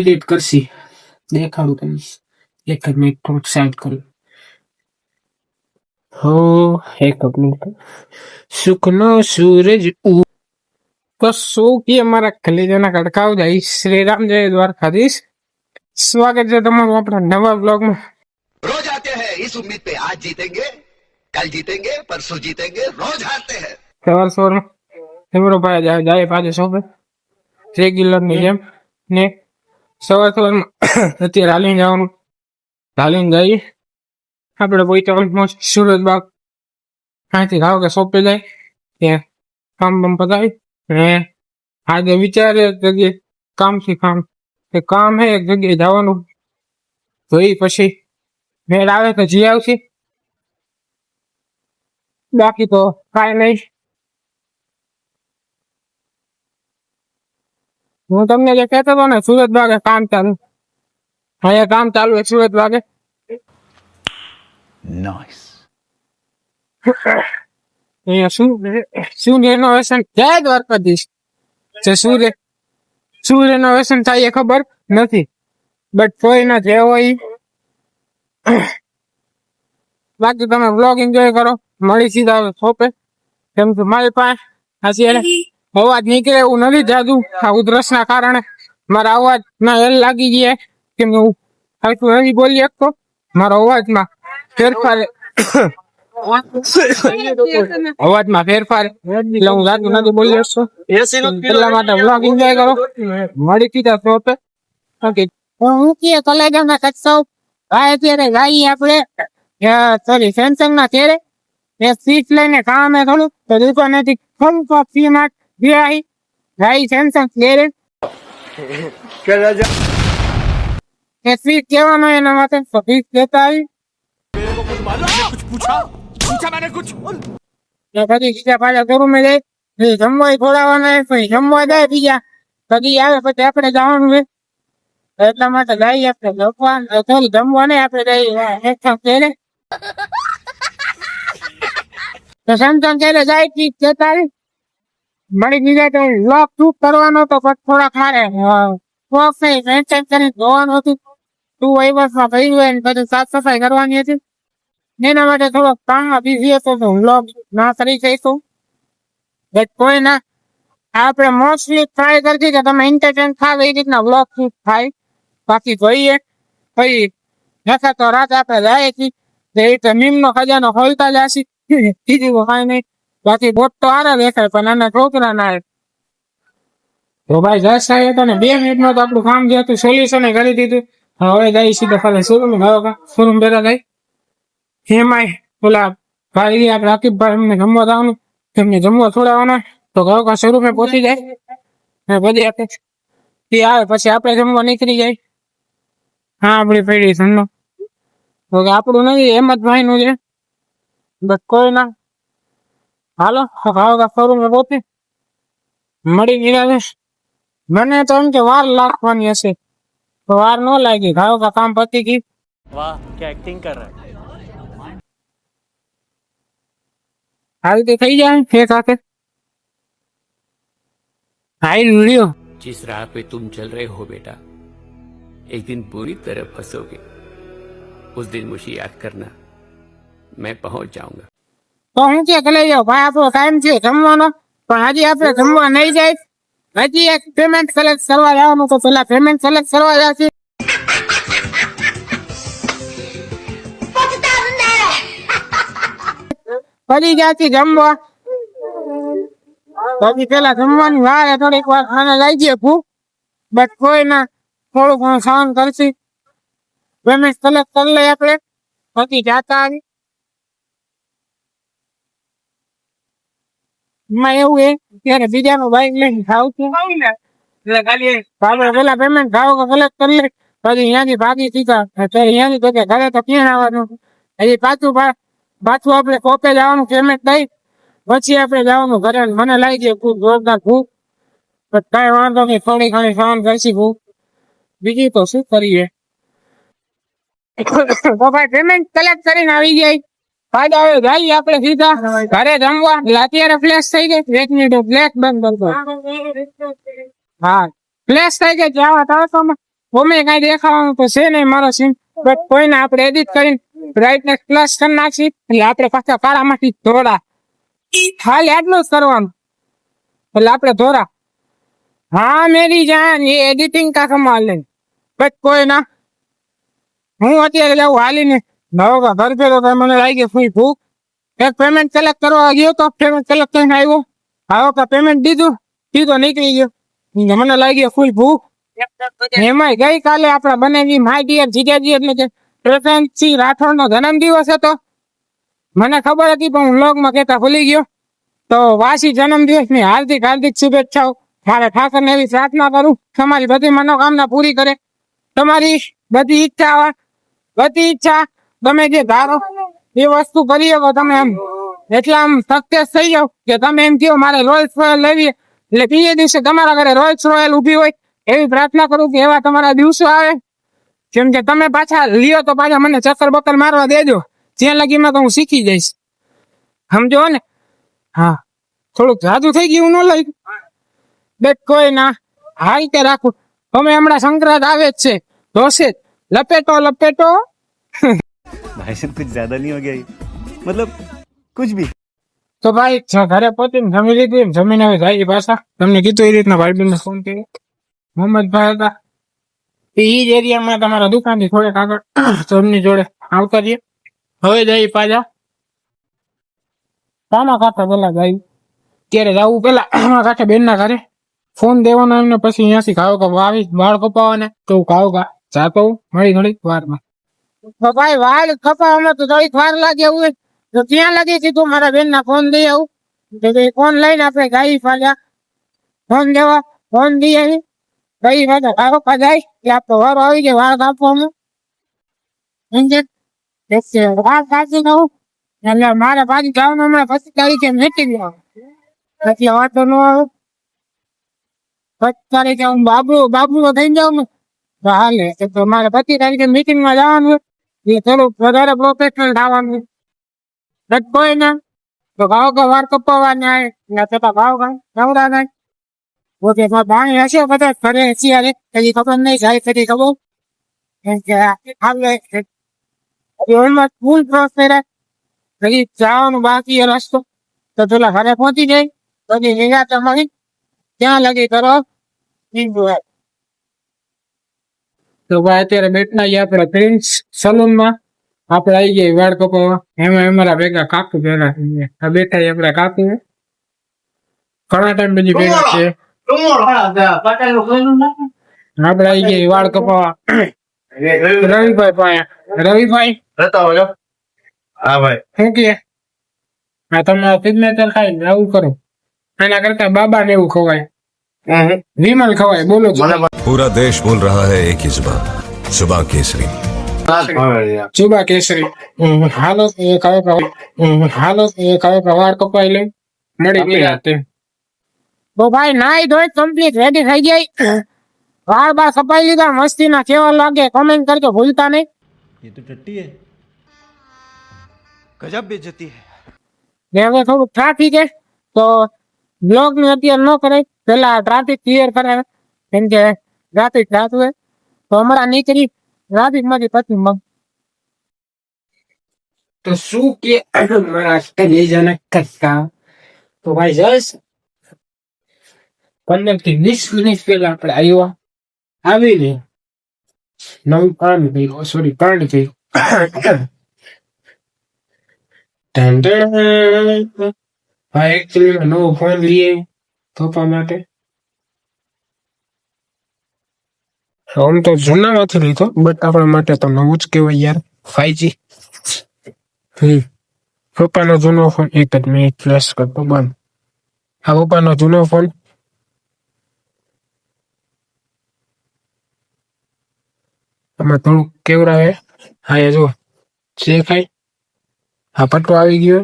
Edit કરશી દેખાડું તમને એક જ મિનિટ થોડુંક સાઈડ કરું હો એક જ મિનિટ સુખનો સૂરજ તો શું કે મારા કલેજાના કડકાવ જય શ્રી રામ જય દ્વારકાધીશ સ્વાગત છે તમારું આપણા નવા બ્લોગમાં रोज आते हैं इस उम्मीद पे आज जीतेंगे कल जीतेंगे परसों जीतेंगे रोज हारते हैं સવારમાં તમારો ભાઈ જાય પાછો શોપે રેગ્યુલર ની જેમ ને સવારમાં અત્યારે હાલીને જવાનું હાલીને જઈએ આપણે પહોંચવાનું સુરતબાગ અહીંથી ખાવ કે શોપે જાય ત્યાં કામ બામ પતાવી ને આજે વિચારે એક જગ્યાએ કામથી કામ હે એક જગ્યાએ જવાનું તો એ પછી મેળ આવે તો જી આવશે બાકી તો કાંઈ નહીં હું તમને જે કહેતો હતો ને સુરત બાગે કામ ચાલુ અહીંયા કામ ચાલુ છે સુરત બાગે नाइस અહીંયા શું રેનોવેશન જય દ્વારકાધીશ જે શું રેનોવેશન થાય એ ખબર નથી બટ કોઈના જે હોય બાકી તમે બ્લોગ એન્જોય કરો મળી સીધા શોપે કેમ કે મારી પાસે અત્યારે અવાજ નીકળે એવું નથી જાદુ આ ઉધરસ ના કારણે મારા અવાજ ના એલ લાગી ગયા કેમ કે હું આટલું નથી બોલી શકતો મારા અવાજમાં ફેરફાર એટલે હું જાદુ નથી બોલી શકતો એટલા માટે બ્લોગ એન્જોય કરો મળી સીધા શોપે ઓકે હું કે કલેજામાં કચ્છો અત્યારે જઈએ આપણે સોરી સેમસંગ ના તેરે એ સ્વીચ લઈને કામ હે થોડું તો દુકાનેથી થોડુંક ફી માર્ટ ગઈ ભાઈ સેમસંગ તેરે એ સ્વીચ કહેવાનો એના માટે સ્વીચ લેતા આવી પછી બીજા પાછા શોરૂમે જાય જમવા ખોડાવવાના પછી જમવા જાય બીજા કદી આવે પછી આપણે જવાનું છે એટલા માટે જઈએ આપણે થોડું જમવા નહીં આપણે જઈએ તેરે તો સેમસંગ ત્યારે જાય ચીજ જતા મળી બીજા તો લોક શૂટ કરવાનો તો પછી થોડા ખારે શોખ નહીં સેમસંગ કરીને જોવાનું હતું 2 વર્ષમાં થઈ ગયું ને બધું સાફ સફાઈ કરવાની હતી એના માટે થોડોક કામમાં બિઝી હતો તો વ્લોગ ના કરી શકું કોઈ ના આપણે મોસ્ટલી ટ્રાય કરતી કે તમે એન્ટરટેન થાવ એ રીતના વ્લોગ શૂટ થાય બાકી જોઈએ પછી નખા તો રાત આપણે જાય છીએ મીમનો ખજાનો ખોલતા જશે બીજું કાંઈ નહીં બાકી બોટ તો હારા દેખાય પણ નાના છોકરા ના તો ભાઈ જશ થાય હતો ને 2 મિનિટમાં તો આપણું કામ જે હતું સોલ્યુશન કરી દીધું હવે જાય સીધો ખાલી શોરૂમ ભેગા થાય એમાંય ઓલા ભાઈ આપણે આકીબભાઈ એમને જમવા જવાનું એમને જમવા છોડાવવાના તો ઘર શોરૂમે પહોંચી જાય બધી આપણે તે આવે પછી આપણે જમવા નીકળી જાય હા આપડી પેઢી ઠંડો આપણું નથી હેમંતભાઈ નું છે બસ કોઈ ના હાલો શોરૂમે પહોંચી મળી નિરાશ મને તો એમ કે વાર લાગવાની હશે તો વાર ન લાગી ઘાવ કા કામ પતી ગઈ વાહ क्या एक्टिंग कर रहा है આવી તો થઈ જાય ફેર સાથે हाई वीडियो जिस राह पे तुम चल रहे हो बेटा एक दिन पूरी तरह फंसोगे उस दिन मुझे याद करना मैं पहुंच जाऊंगा તો હું કે લઈ જાઓ ભાઈ આપણો ટાઈમ છે જમવાનો પણ હજી આપણે જમવા નહીં જાય હજી એક પેમેન્ટ સેલેક્ટ કરવા જવાનું તો પેલા પેમેન્ટ સેલેક્ટ કરવા જશે પછી જ્યાંથી જમવા પછી પેલા જમવાની વાર થોડીક વાર ખાને લઈ જઈએ ભૂખ બટ કોઈ ના થોડું ઘણું સહન કરશે પેમેન્ટ સેલેક્ટ કરી લઈએ આપણે પછી જાતા આવી એમાં એવું હે ત્યારે બીજાનું બાઈક લઈને ખાવ છું પેલા પેમેન્ટ ભાવ કલેક્ટ કરી લે પછી અહીંયાથી ભાગી સીધા અહીંયાથી તો ઘરે તો ક્યાં આવવાનું હજી પાછું આપણે કોપે જવાનું પેમેન્ટ દઈ પછી આપણે જવાનું ઘરે મને લાગી જાય ભૂખ જોરદાર ભૂખ કઈ વાંધો નહીં થોડી ઘણી સહન કરશી ભૂખ બીજી તો શું કરીએ તો ભાઈ પેમેન્ટ કલેક્ટ કરીને આવી જાય ફાયદા હવે જઈએ આપણે સીધા ઘરે જમવા અત્યારે ફ્લેશ થઈ ગઈ 1 મિનિટ ફ્લેશ બંધ કરતો હા ફ્લેશ થઈ ગઈ જવા તો ઓમે કઈ દેખાવાનું તો છે નહીં મારો સીન, બટ કોઈને આપણે એડિટ કરીને બ્રાઇટનેસ પ્લસ કરી નાખી એટલે આપણે પાછા કાળામાંથી ધોળા, ખાલી આટલું જ કરવાનું એટલે આપણે ધોળા. हाँ मेरी जान ये एडिटिंग का कमाल है, बट कोई ना હું અત્યારે જાઉં હાલીને નવા ઘર ફેરો તો મને લાગી ફૂલ ભૂખ. એક પેમેન્ટ કલેક્ટ કરવા ગયો તો પેમેન્ટ કલેક્ટ કરીને આવ્યો, આવો કે પેમેન્ટ દીધું સીધો નીકળી ગયો. મને લાગી ફૂલ ભૂખ. એમાંય ગઈકાલે આપણા બનેવી માય ડિયર જીજાજી એટલે કે પ્રશાંતસિંહ રાઠોડનો જન્મદિવસ હતો. મને ખબર હતી પણ હું વ્લોગમાં કહેતા ભૂલી ગયો. તો વાસી જન્મદિવસની હાર્દિક હાર્દિક શુભેચ્છાઓ. મારે ઠાકરને એવી પ્રાર્થના કરું તમારી બધી મનોકામના પૂરી કરે, તમારી બધી ઈચ્છા તમે જે ધારો એ વસ્તુ કરી શકો. તમે એમ એટલા આમ સક્સેસ થઈ જાવ કે તમે એમ કહો મારે રોયલ્સ રોયલ લેવી, એટલે બીજે દિવસે તમારા ઘરે રોયલ્સ રોયલ ઉભી હોય એવી પ્રાર્થના કરું કે એવા તમારા દિવસો આવે. કેમ કે તમે પાછા લ્યો તો પાછા મને ચક્કર બક્કર મારવા દેજો, જ્યાં લગીમાં તો હું શીખી જઈશ, સમજો ને. હા થોડુંક જાદુ થઈ ગયું ન લઈ, બેટ કોઈ ના આ રીતે રાખું. અમે હમણાં સંક્રાંત આવે જ છે, ઢોસે લપેટો લપેટો. भाई साहब कुछ ज्यादा नहीं हो गया ये? मतलब कुछ भी. તો ભાઈ ઘરે પહોંચીને જમી લીધું, જમીને હવે જાય પાછા. તમને કીધું એ રીતના ભાઈબંધને ફોન કર્યો, મોહમ્મદભાઈ હતા એ જ એરિયામાં તમારા દુકાનથી થોડેક આગળ, તો એમની જોડે આવતા રહીએ. હવે જઈએ પાછા કાના કાંઠે. પેલા જાય ત્યારે જવું પેલા કાંઠે બેન ના ઘરે ફોન દેવાનો એમને, પછી અહીંયાથી ખાવ કા આવી વાળ કપાવાને તો ખાવ કા જાતો મળી ઘડી વારમાં. તો ભાઈ વાળ કપાવામાં તો થોડીક વાર લાગે એવું હોય તો ત્યાં લાગી કીધું મારા બેન ના ફોન દઈ આવું. ફોન લઈને આપણે ગાઈ પાછા ફોન દેવા, ફોન દઈ આવી ગઈ પાછા ખાવ કા જાય કે આપણો વારો આવી જાય વાળ કાપવામાં. વાળ કાપી દઉં એટલે મારે પાછી જવાનું હમણાં 25 તારીખે મેટી દેવાનું, એટલે વાંધો ન આવે. 25 તારીખે હું બાબુ થઈ જાઉં ને તો હાલે. તો મારે 25 તારીખે મીટિંગમાં જવાનું એટલે થોડુંક વધારે પ્રોફેશનલ થવાનું. કોઈ ના તો ભાવ કા વાર કપાવવાના આવે છતાં ભાવ કા નવરા થાય. પોતે પાણી હશે બધા ઘરે અત્યારે કઈ ખબર નહીં જાય કદી ખબર ફૂલ ક્રોસ કર્યા હજી જવાનું બાકી રસ્તો. તો પેલા ઘરે પહોંચી જાય પછી નિરાતે મળી ત્યાં લગી કરો. તો ભાઈ અત્યારે બેઠના ગયા આપણે પ્રિન્સ સલૂન માં. આપણે આવી ગયા વાળ કપાવવા. એમાં અમારા ભેગા કાકુ પેલા આ બેઠા આપણે કાકુ ઘણા ટાઈમ પછી ભેગા છે. આપણે આવી ગયા વાળ કપાવવા રવિભાઈ પાસે. રવિભાઈ હા ભાઈ શું કે તમે સિગ્નેચર ખાઈ આવું કરો, એના કરતા બાબા ને એવું ખવાય, વિમલ ખવાય. બોલો पूरा देश बोल रहा है एक ही जुबान, जुबान केसरी. ચુબા કેસરી. હાલો એ કયો વાળ કપાઈ લઈ મળી ગયા તે. તો ભાઈ નાઈ ધોઈ કમ્પ્લીટ રેડી થઈ જાય, વાળ બાળ કપાઈ લીધા. મસ્તી ના કેવા લાગે કમેન્ટ કરકે ભૂલતા નહીં. ये तो टट्टी है. गजब बेइज्जती है. હવે થોડુંક ટ્રાફિક છે તો બ્લોગ ને અત્યારે ન કરાય, પેલા ટ્રાફિક ક્લિયર કરાવે કેમ કે ટ્રાફિક થતું હોય. તો હમણાં નીકળી ટ્રાફિક માંથી પછી મગ તો શું કે લઈ જને કટકા. તો ભાઈ જસ 15 થી 20 મિનિટ પહેલા આપણે આવીને નવું કામ કર્યું, સોરી કાંડ કર્યું. ભાઈ એકચુઅલી નવો ફોન લઈએ પપ્પા માટે. આમ તો જૂનામાંથી લીધો બટ આપણા માટે તો નવું જ કહેવાય યાર. 5G પપ્પાનો જૂનો ફોન એક જ મિનિટ ફ્લેશ કરતો બંધ. આ પપ્પાનો જૂનો ફોન આમાં થોડુંક કેવરાવે. હા એ જો જે ખાય આ પટ્ટો આવી ગયો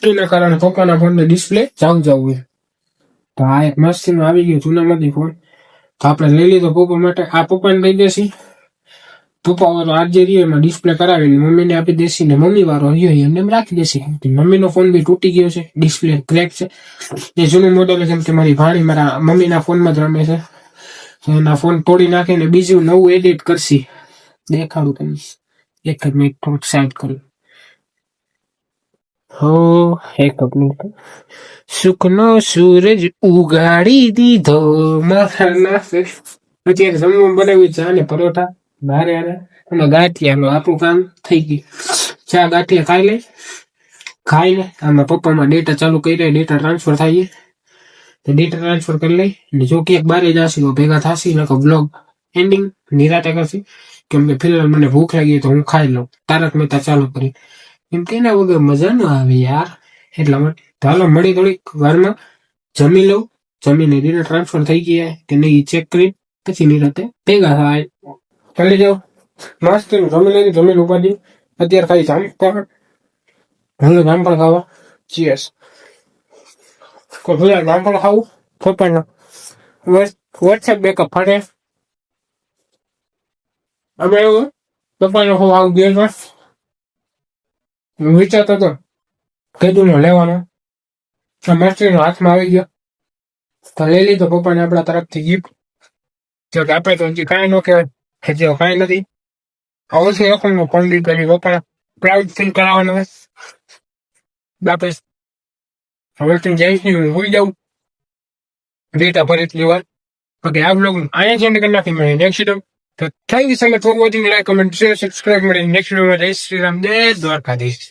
એના કારણે પપ્પાના ફોનની ડિસ્પ્લે જાવું હોય. તો આ એક મસ્તીનો આવી ગયો જૂનામાંથી ફોન. તો આપણે લઈ લીધો પપ્પા માટે. આ પપ્પાને દઈ દેસી, પપ્પા વાળો આજે રહ્યો એમાં ડિસ્પ્લે કરાવી મમ્મીને આપી દેસી ને મમ્મી વાળો રહ્યો એમને એમ રાખી દેસી. મમ્મીનો ફોન બી તૂટી ગયો છે, ડિસ્પ્લે ક્રેક છે. એ જૂનું મોડેલ કેમ કે મારી ભાણી મારા મમ્મીના ફોનમાં જ રમે છે એના ફોન તોડી નાખીને બીજું નવું એડિટ કરશી. દેખાડું તમને. એક જ મિનિટ થોડુંક સાઈડ કરું. હો એક મિનિટ. સુખનો સૂરજ ઉગાડી દીધો મારા નાસે. અત્યારે જમવાનું બનાવ્યું ચા ને પરોઠા ભારે અને ગાંઠિયાનું આપણું કામ થઈ ગયું. ચા ગાંઠિયા ખાઈને આમાં પપ્પામાં ડેટા ચાલુ કરી ડેટા ટ્રાન્સફર થાય તો ડેટા ટ્રાન્સફર કરી લઈ અને જો ક્યાંક બારે જશે તો ભેગા થશે નકર બ્લોગ એન્ડિંગ નિરાતે કરશે. કેમ કે ફિલહાલ મને ભૂખ લાગી તો હું ખાઈ લઉં. તારક મહેતા ચાલુ કરી કેમ કે એના વગર મજા ન આવે યાર. એટલા માટે ચાલો મળી થોડીક વારમાં જમી લઉં. જમીને ડેટા ટ્રાન્સફર થઈ ગયા કે નહીં ચેક કરી પછી નિરાતે ભેગા થાય. ચાલી જાઓ મસ્ત જમી લઈને જમીન ઉપાડી. અત્યારે ખાલી જામફળ હવે જામફળ ખાવા. ચીયર્સ. કોઈ ભૂલા જામફળ ખાવું પપ્પાનો વોટ્સએપ બેકઅપ ફરે અમે એવું પપ્પાનો હું આવું ગયો વિચારતો હતો કેદુનો લેવાનો મસ્તીનો હાથમાં આવી ગયો તો લઈ લીધો પપ્પાને આપણા તરફથી ગિફ્ટ. જો કે આપણે તો હજી કાંઈ ન કહેવાય કે જેવો કાંઈ નથી. અવશ્ય રકમનો પંડિત કરી પપ્પાને પ્રાઉડ ફીલ કરાવવાનો હોય. બાપે હવે તું જઈશ હું ભૂલી જાઉં ડેટા પર એટલી વાર. ઓકે આ બ્લોગ અહીંયા જ એન્ડ કરી નાખી મળે નેક્સ્ટ ટાઈમ. તો thank you so much for watching. Like comment share subscribe મળે નેક્સ્ટ વિડીયોમાં. જય શ્રી રામ, જય દ્વારકાધીશ.